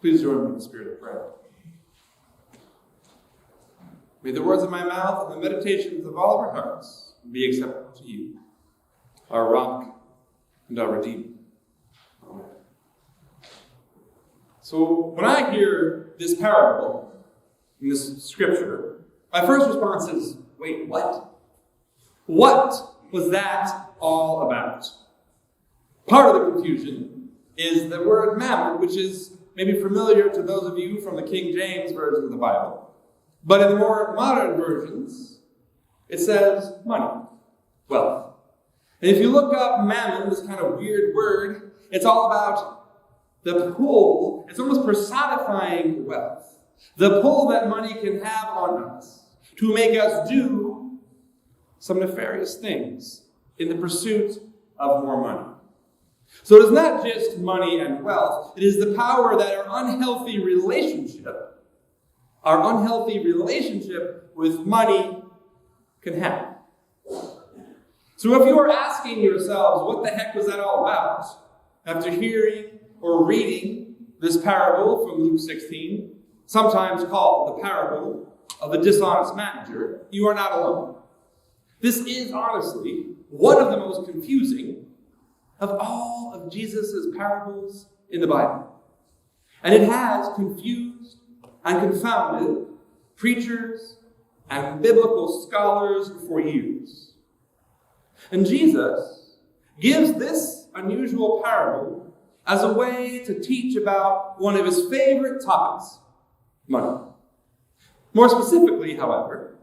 Please join me in the spirit of prayer. May the words of my mouth and the meditations of all of our hearts be acceptable to you, our rock and our redeemer. Amen. So when I hear this parable in this scripture, my first response is, wait, what? What was that all about? Part of the confusion is the word mammon, which is maybe familiar to those of you from the King James version of the Bible. But in the more modern versions, it says money, wealth. And if you look up mammon, this kind of weird word, it's all about the pull. It's almost personifying wealth. The pull that money can have on us to make us do some nefarious things in the pursuit of more money. So it is not just money and wealth. It is the power that our unhealthy relationship with money can have. So if you are asking yourselves, what the heck was that all about? After hearing or reading this parable from Luke 16, sometimes called the parable of the dishonest manager, you are not alone. This is honestly one of the most confusing of all of Jesus' parables in the Bible. And it has confused and confounded preachers and biblical scholars for years. And Jesus gives this unusual parable as a way to teach about one of his favorite topics, money. More specifically, however,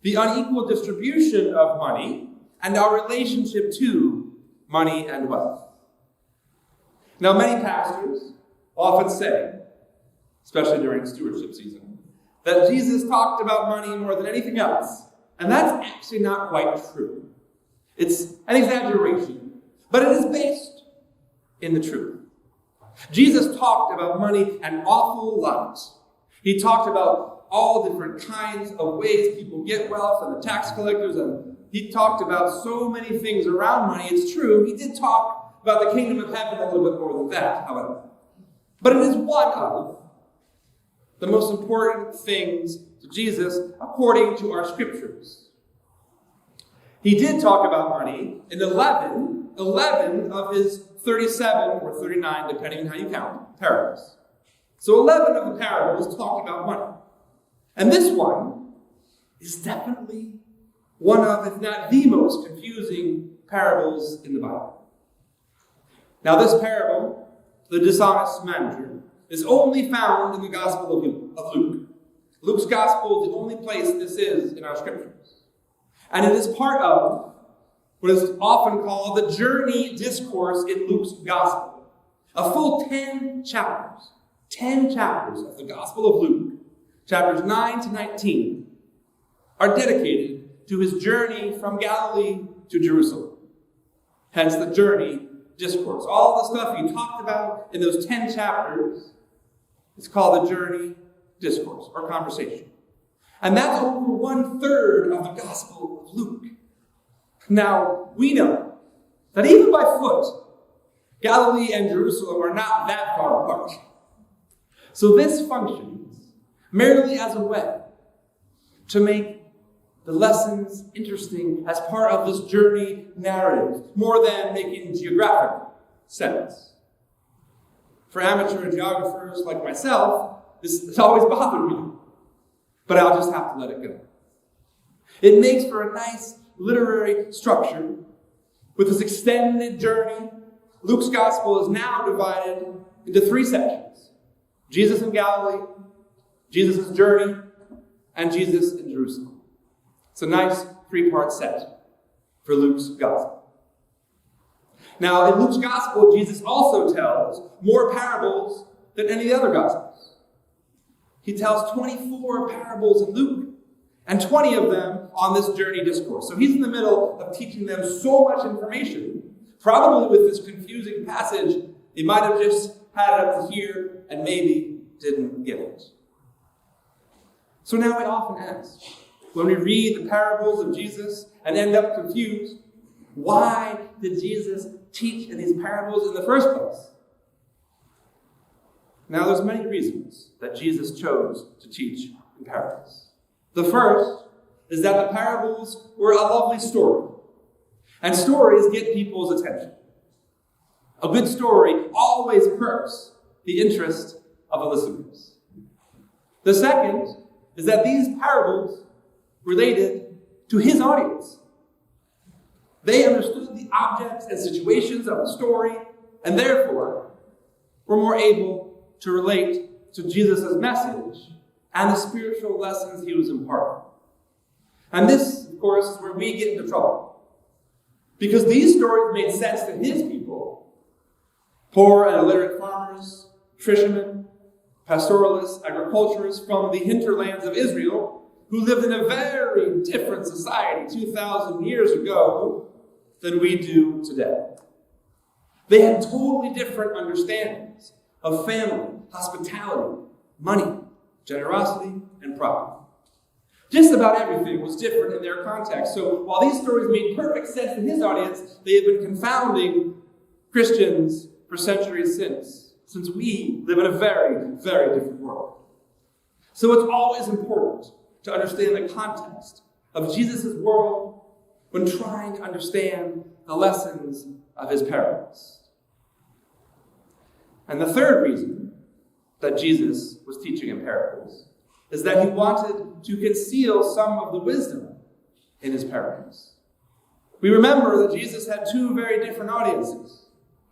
the unequal distribution of money and our relationship to money and wealth. Now, many pastors often say, especially during stewardship season, that Jesus talked about money more than anything else. And that's actually not quite true. It's an exaggeration, but it is based in the truth. Jesus talked about money an awful lot. He talked about all different kinds of ways people get wealth and the tax collectors, and he talked about so many things around money. It's true, he did talk about the kingdom of heaven a little bit more than that, however. But it is one of the most important things to Jesus according to our scriptures. He did talk about money in 11 of his 37 or 39, depending on how you count, parables. So 11 of the parables talk about money. And this one is definitely one of, if not the most confusing parables in the Bible. Now this parable, the dishonest manager, is only found in the Gospel of Luke. Luke's Gospel is the only place this is in our scriptures. And it is part of what is often called the journey discourse in Luke's Gospel. A full 10 chapters of the Gospel of Luke, chapters 9 to 19, are dedicated to his journey from Galilee to Jerusalem. Hence the journey discourse. All the stuff he talked about in those 10 chapters is called the journey discourse or conversation. And that's over 1/3 of the Gospel of Luke. Now, we know that even by foot, Galilee and Jerusalem are not that far apart. So this functions merely as a way to make the lessons interesting as part of this journey narrative, more than making geographic sense. For amateur geographers like myself, this has always bothered me, but I'll just have to let it go. It makes for a nice literary structure. With this extended journey, Luke's gospel is now divided into 3 sections: Jesus in Galilee, Jesus' journey, and Jesus in Jerusalem. It's a nice 3-part set for Luke's gospel. Now, in Luke's gospel, Jesus also tells more parables than any of the other gospels. He tells 24 parables in Luke, and 20 of them on this journey discourse. So he's in the middle of teaching them so much information, probably with this confusing passage, they might have just had it up to here and maybe didn't get it. So now we often ask, when we read the parables of Jesus and end up confused, why did Jesus teach in these parables in the first place? Now, there's many reasons that Jesus chose to teach in parables. The first is that the parables were a lovely story, and stories get people's attention. A good story always perks the interest of the listeners. The second is that these parables related to his audience. They understood the objects and situations of the story, and therefore were more able to relate to Jesus' message and the spiritual lessons he was imparting. And this, of course, is where we get into trouble. Because these stories made sense to his people, poor and illiterate farmers, fishermen, pastoralists, agriculturists from the hinterlands of Israel, who lived in a very different society 2,000 years ago than we do today. They had totally different understandings of family, hospitality, money, generosity, and property. Just about everything was different in their context. So while these stories made perfect sense to his audience, they have been confounding Christians for centuries since we live in a very, very different world. So it's always important to understand the context of Jesus' world when trying to understand the lessons of his parables. And the third reason that Jesus was teaching in parables is that he wanted to conceal some of the wisdom in his parables. We remember that Jesus had two very different audiences.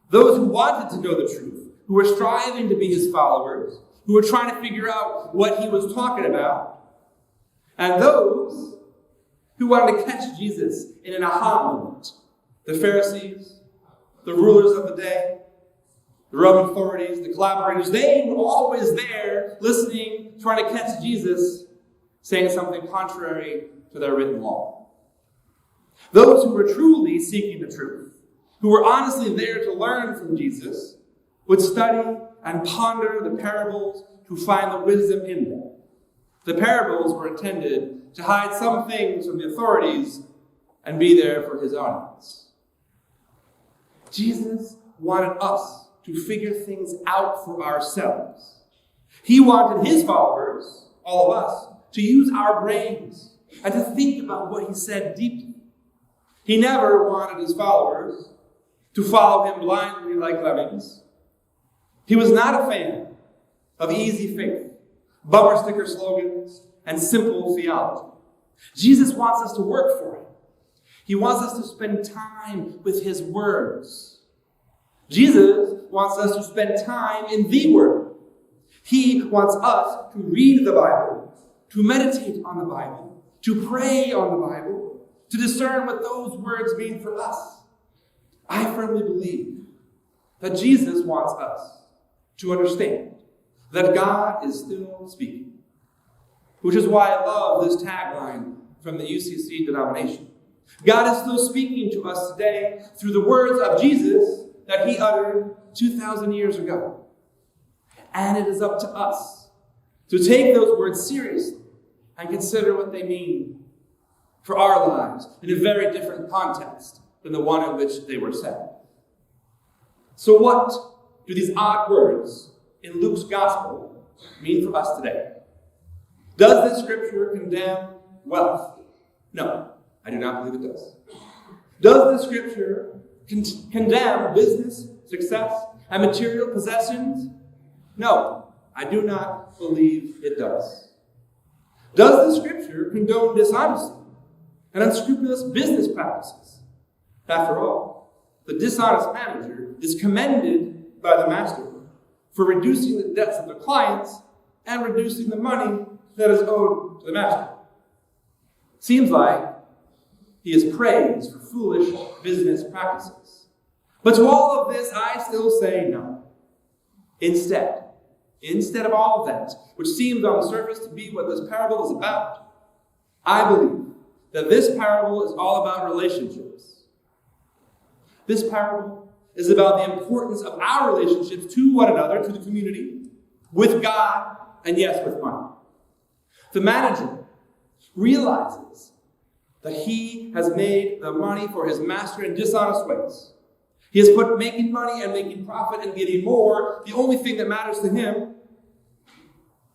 Those who wanted to know the truth, who were striving to be his followers, who were trying to figure out what he was talking about, and those who wanted to catch Jesus in an aha moment. The Pharisees, the rulers of the day, the Roman authorities, the collaborators, they were always there listening, trying to catch Jesus saying something contrary to their written law. Those who were truly seeking the truth, who were honestly there to learn from Jesus, would study and ponder the parables to find the wisdom in them. The parables were intended to hide some things from the authorities and be there for his audience. Jesus wanted us to figure things out for ourselves. He wanted his followers, all of us, to use our brains and to think about what he said deeply. He never wanted his followers to follow him blindly like lemmings. He was not a fan of easy faith, bumper sticker slogans, and simple theology. Jesus wants us to work for him. He wants us to spend time with his words. Jesus wants us to spend time in the Word. He wants us to read the Bible, to meditate on the Bible, to pray on the Bible, to discern what those words mean for us. I firmly believe that Jesus wants us to understand that God is still speaking, which is why I love this tagline from the UCC denomination. God is still speaking to us today through the words of Jesus that he uttered 2,000 years ago. And it is up to us to take those words seriously and consider what they mean for our lives in a very different context than the one in which they were said. So what do these odd words in Luke's gospel mean for us today? Does this scripture condemn wealth? No, I do not believe it does. Does this scripture condemn business, success, and material possessions? No, I do not believe it does. Does the scripture condone dishonesty and unscrupulous business practices? After all, the dishonest manager is commended by the master for reducing the debts of the clients and reducing the money that is owed to the master. Seems like he is praised for foolish business practices. But to all of this, I still say no. Instead of all of that, which seems on the surface to be what this parable is about, I believe that this parable is all about relationships. This parable is about the importance of our relationships to one another, to the community, with God, and yes, with money. The manager realizes that he has made the money for his master in dishonest ways. He has put making money and making profit and getting more the only thing that matters to him.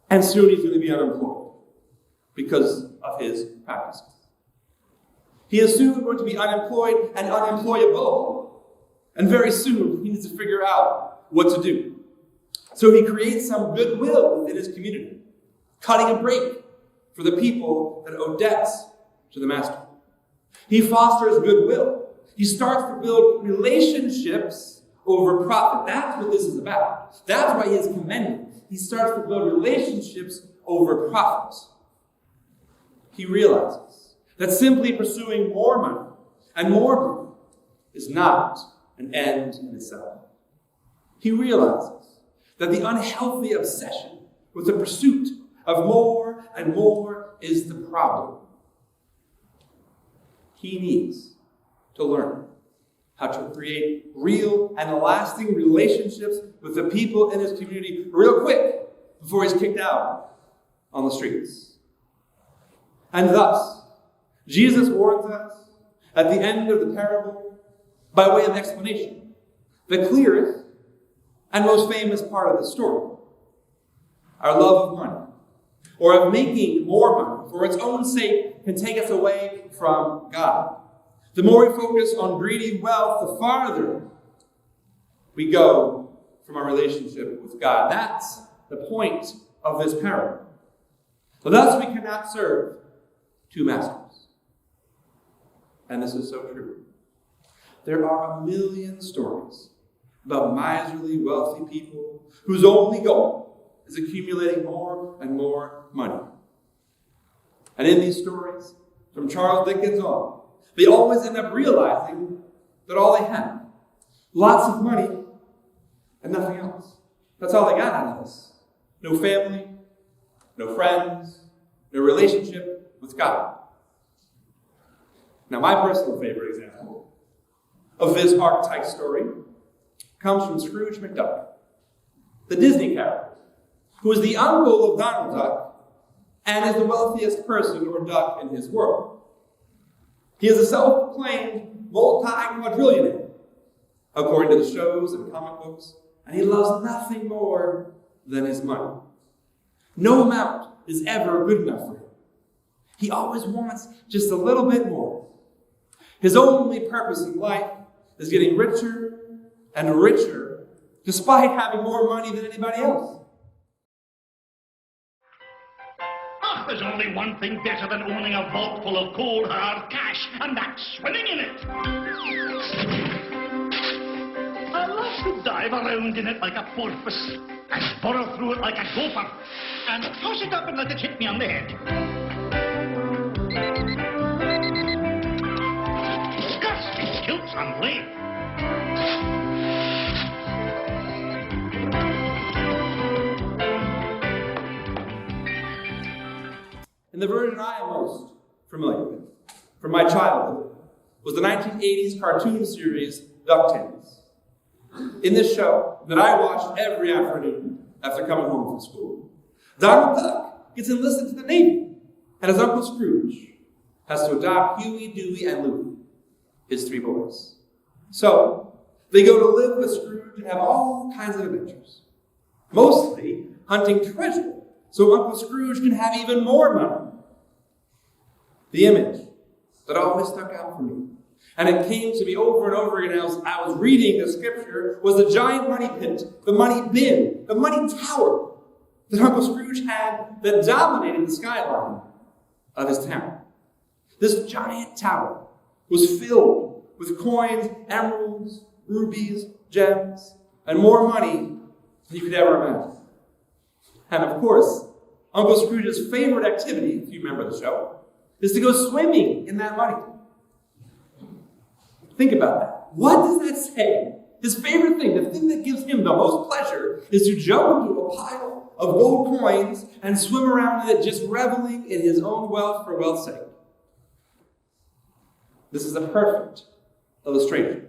And soon he's going to be unemployed because of his practices. He is soon going to be unemployed and unemployable. And very soon he needs to figure out what to do. So he creates some goodwill within his community, cutting a break for the people that owe debts to the master. He fosters goodwill. He starts to build relationships over profit. That's what this is about. That's why he is commended. He starts to build relationships over profit. He realizes that simply pursuing more money and more money is not an end in itself. He realizes that the unhealthy obsession with the pursuit of more and more is the problem. He needs to learn how to create real and lasting relationships with the people in his community real quick before he's kicked out on the streets. And thus, Jesus warns us at the end of the parable by way of explanation, the clearest and most famous part of the story. Our love of money, or of making more money for its own sake, can take us away from God. The more we focus on greedy wealth, the farther we go from our relationship with God. That's the point of this parable. But thus we cannot serve two masters. And this is so true. There are a million stories about miserly, wealthy people whose only goal is accumulating more and more money. And in these stories, from Charles Dickens on, they always end up realizing that all they had, lots of money and nothing else. That's all they got out of this. No family, no friends, no relationship with God. Now, my personal favorite example of this archetype story comes from Scrooge McDuck, the Disney character, who is the uncle of Donald Duck and is the wealthiest person or duck in his world. He is a self-proclaimed multi-quadrillionaire, according to the shows and comic books, and he loves nothing more than his money. No amount is ever good enough for him. He always wants just a little bit more. His only purpose in life is getting richer and richer, despite having more money than anybody else. There's only one thing better than owning a vault full of cold, hard cash, and that's swimming in it. I love to dive around in it like a porpoise, and burrow through it like a gopher, and toss it up and let it hit me on the head. Curse me kilts and blade. And the version I am most familiar with from my childhood was the 1980s cartoon series DuckTales. In this show that I watched every afternoon after coming home from school, Donald Duck gets enlisted to the Navy, and his Uncle Scrooge has to adopt Huey, Dewey, and Louie, his three boys. So they go to live with Scrooge and have all kinds of adventures, mostly hunting treasure, so Uncle Scrooge can have even more money. The image that always stuck out for me, and it came to me over and over again as I was reading the scripture, was the giant money pit, the money bin, the money tower that Uncle Scrooge had that dominated the skyline of his town. This giant tower was filled with coins, emeralds, rubies, gems, and more money than you could ever imagine. And of course, Uncle Scrooge's favorite activity, if you remember the show, is to go swimming in that money. Think about that. What does that say? His favorite thing, the thing that gives him the most pleasure, is to jump into a pile of gold coins and swim around in it, just reveling in his own wealth for wealth's sake. This is a perfect illustration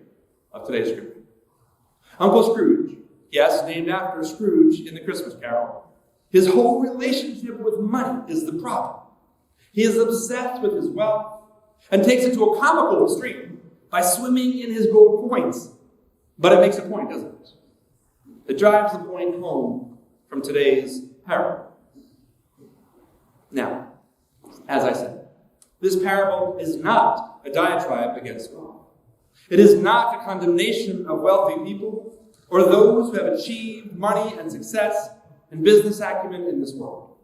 of today's scripture. Uncle Scrooge, yes, named after Scrooge in the Christmas Carol, his whole relationship with money is the problem. He is obsessed with his wealth and takes it to a comical extreme by swimming in his gold coins. But it makes a point, doesn't it? It drives the point home from today's parable. Now, as I said, this parable is not a diatribe against wealth. It is not a condemnation of wealthy people or those who have achieved money and success and business acumen in this world.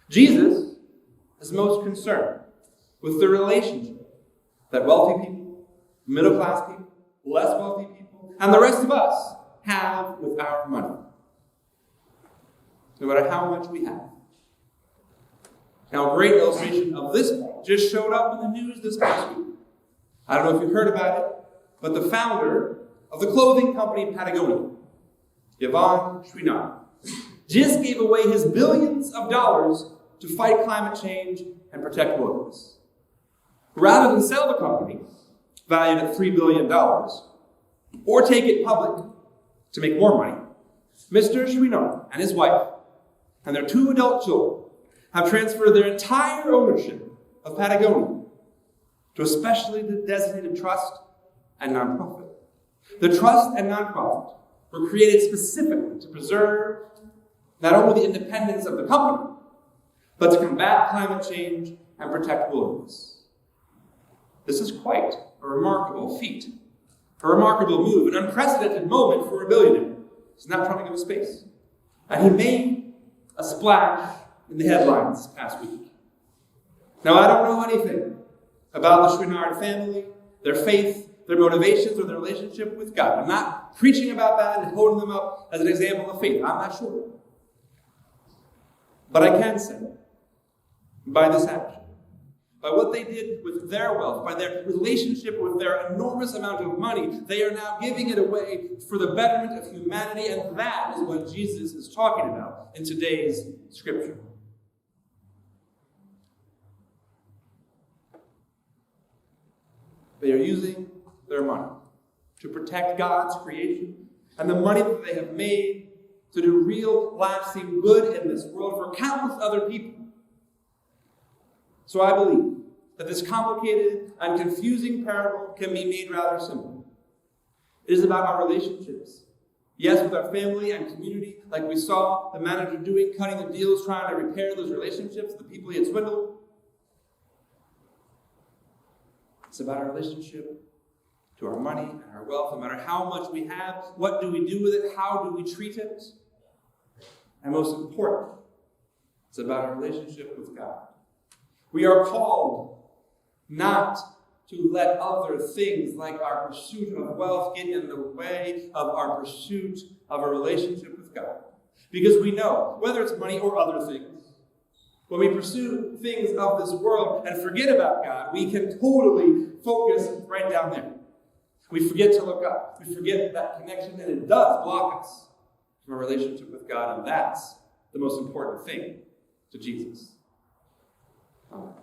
Jesus is most concerned with the relationship that wealthy people, middle-class people, less wealthy people, and the rest of us have with our money. No matter how much we have. Now, a great illustration of this point just showed up in the news this past week. I don't know if you've heard about it, but the founder of the clothing company Patagonia, Yvon Chouinard, just gave away his billions of dollars to fight climate change and protect wilderness. Rather than sell the company, valued at $3 billion, or take it public to make more money, Mr. Chouinard and his wife and their 2 adult children have transferred their entire ownership of Patagonia to a specially designated trust and nonprofit. The trust and nonprofit were created specifically to preserve not only the independence of the company, but to combat climate change and protect wilderness. This is quite a remarkable feat, a remarkable move, an unprecedented moment for a billionaire. He's not trying to go to space. And he made a splash in the headlines this past week. Now, I don't know anything about the Chouinard family, their faith, their motivations, or their relationship with God. I'm not preaching about that and holding them up as an example of faith. I'm not sure. But I can say, by this action, by what they did with their wealth, by their relationship with their enormous amount of money, they are now giving it away for the betterment of humanity, and that is what Jesus is talking about in today's scripture. They are using their money to protect God's creation and the money that they have made to do real, lasting good in this world for countless other people. So I believe that this complicated and confusing parable can be made rather simple. It is about our relationships. Yes, with our family and community, like we saw the manager doing, cutting the deals, trying to repair those relationships, the people he had swindled. It's about our relationship to our money and our wealth, no matter how much we have. What do we do with it? How do we treat it? And most important, it's about our relationship with God. We are called not to let other things like our pursuit of wealth get in the way of our pursuit of a relationship with God. Because we know, whether it's money or other things, when we pursue things of this world and forget about God, we can totally focus right down there. We forget to look up. We forget that connection, and it does block us from a relationship with God, and that's the most important thing to Jesus. Amen.